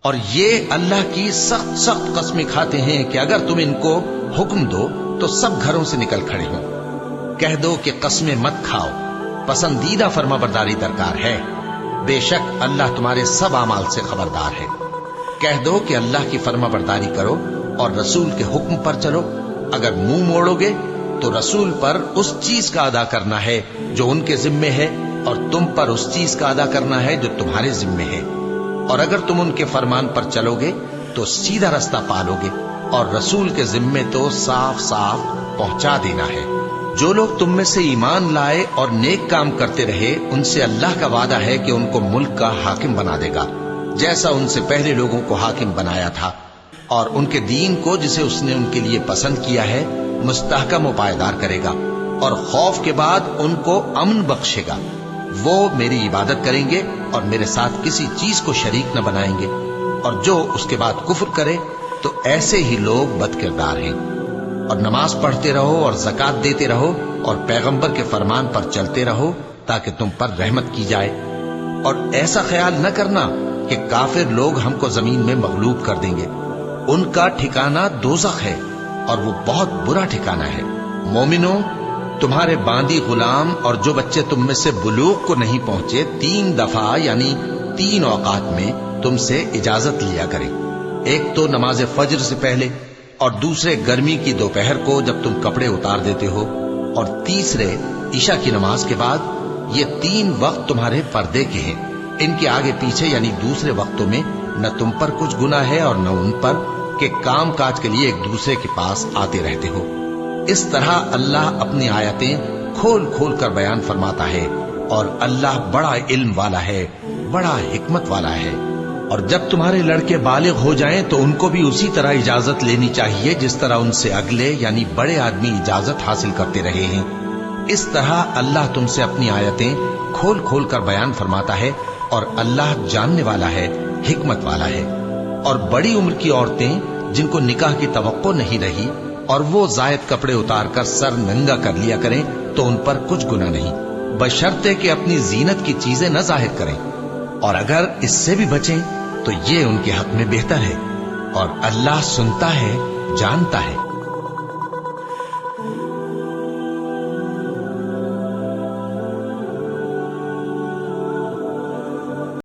اور یہ اللہ کی سخت سخت قسمیں کھاتے ہیں کہ اگر تم ان کو حکم دو تو سب گھروں سے نکل کھڑے ہوں۔ کہہ دو کہ قسمیں مت کھاؤ، پسندیدہ فرما برداری درکار ہے، بے شک اللہ تمہارے سب اعمال سے خبردار ہے۔ کہہ دو کہ اللہ کی فرما برداری کرو اور رسول کے حکم پر چلو، اگر منہ موڑو گے تو رسول پر اس چیز کا ادا کرنا ہے جو ان کے ذمے ہے، اور تم پر اس چیز کا ادا کرنا ہے جو تمہارے ذمے ہے، اور اگر تم ان کے فرمان پر چلو گے تو سیدھا رستہ پالو گے، اور رسول کے ذمے تو صاف صاف پہنچا دینا ہے۔ جو لوگ تم میں سے ایمان لائے اور نیک کام کرتے رہے، ان سے اللہ کا وعدہ ہے کہ ان کو ملک کا حاکم بنا دے گا، جیسا ان سے پہلے لوگوں کو حاکم بنایا تھا، اور ان کے دین کو جسے اس نے ان کے لیے پسند کیا ہے مستحکم و پائیدار کرے گا، اور خوف کے بعد ان کو امن بخشے گا۔ وہ میری عبادت کریں گے اور میرے ساتھ کسی چیز کو شریک نہ بنائیں گے، اور جو اس کے بعد کفر کرے تو ایسے ہی لوگ بد کردار ہیں۔ اور نماز پڑھتے رہو اور زکوٰۃ دیتے رہو اور پیغمبر کے فرمان پر چلتے رہو تاکہ تم پر رحمت کی جائے، اور ایسا خیال نہ کرنا کہ کافر لوگ ہم کو زمین میں مغلوب کر دیں گے، ان کا ٹھکانہ دوزخ ہے اور وہ بہت برا ٹھکانہ ہے۔ مومنوں، تمہارے باندی غلام اور جو بچے تم میں سے بلوغ کو نہیں پہنچے 3 دفعہ یعنی 3 اوقات میں تم سے اجازت لیا کریں، ایک تو نماز فجر سے پہلے، اور دوسرے گرمی کی دوپہر کو جب تم کپڑے اتار دیتے ہو، اور تیسرے عشاء کی نماز کے بعد۔ یہ 3 وقت تمہارے پردے کے ہیں، ان کے آگے پیچھے یعنی دوسرے وقتوں میں نہ تم پر کچھ گناہ ہے اور نہ ان پر، کہ کام کاج کے لیے ایک دوسرے کے پاس آتے رہتے ہو۔ اس طرح اللہ اپنی آیتیں کھول کھول کر بیان فرماتا ہے، اور اللہ بڑا علم والا ہے، بڑا حکمت والا ہے۔ اور جب تمہارے لڑکے بالغ ہو جائیں تو ان کو بھی اسی طرح اجازت لینی چاہیے جس طرح ان سے اگلے یعنی بڑے آدمی اجازت حاصل کرتے رہے ہیں۔ اس طرح اللہ تم سے اپنی آیتیں کھول کھول کر بیان فرماتا ہے، اور اللہ جاننے والا ہے، حکمت والا ہے۔ اور بڑی عمر کی عورتیں جن کو نکاح کی توقع نہیں رہی اور وہ زائد کپڑے اتار کر سر ننگا کر لیا کریں تو ان پر کچھ گناہ نہیں، بشرطے کہ اپنی زینت کی چیزیں نہ ظاہر کریں، اور اگر اس سے بھی بچیں تو یہ ان کے حق میں بہتر ہے، اور اللہ سنتا ہے، جانتا ہے۔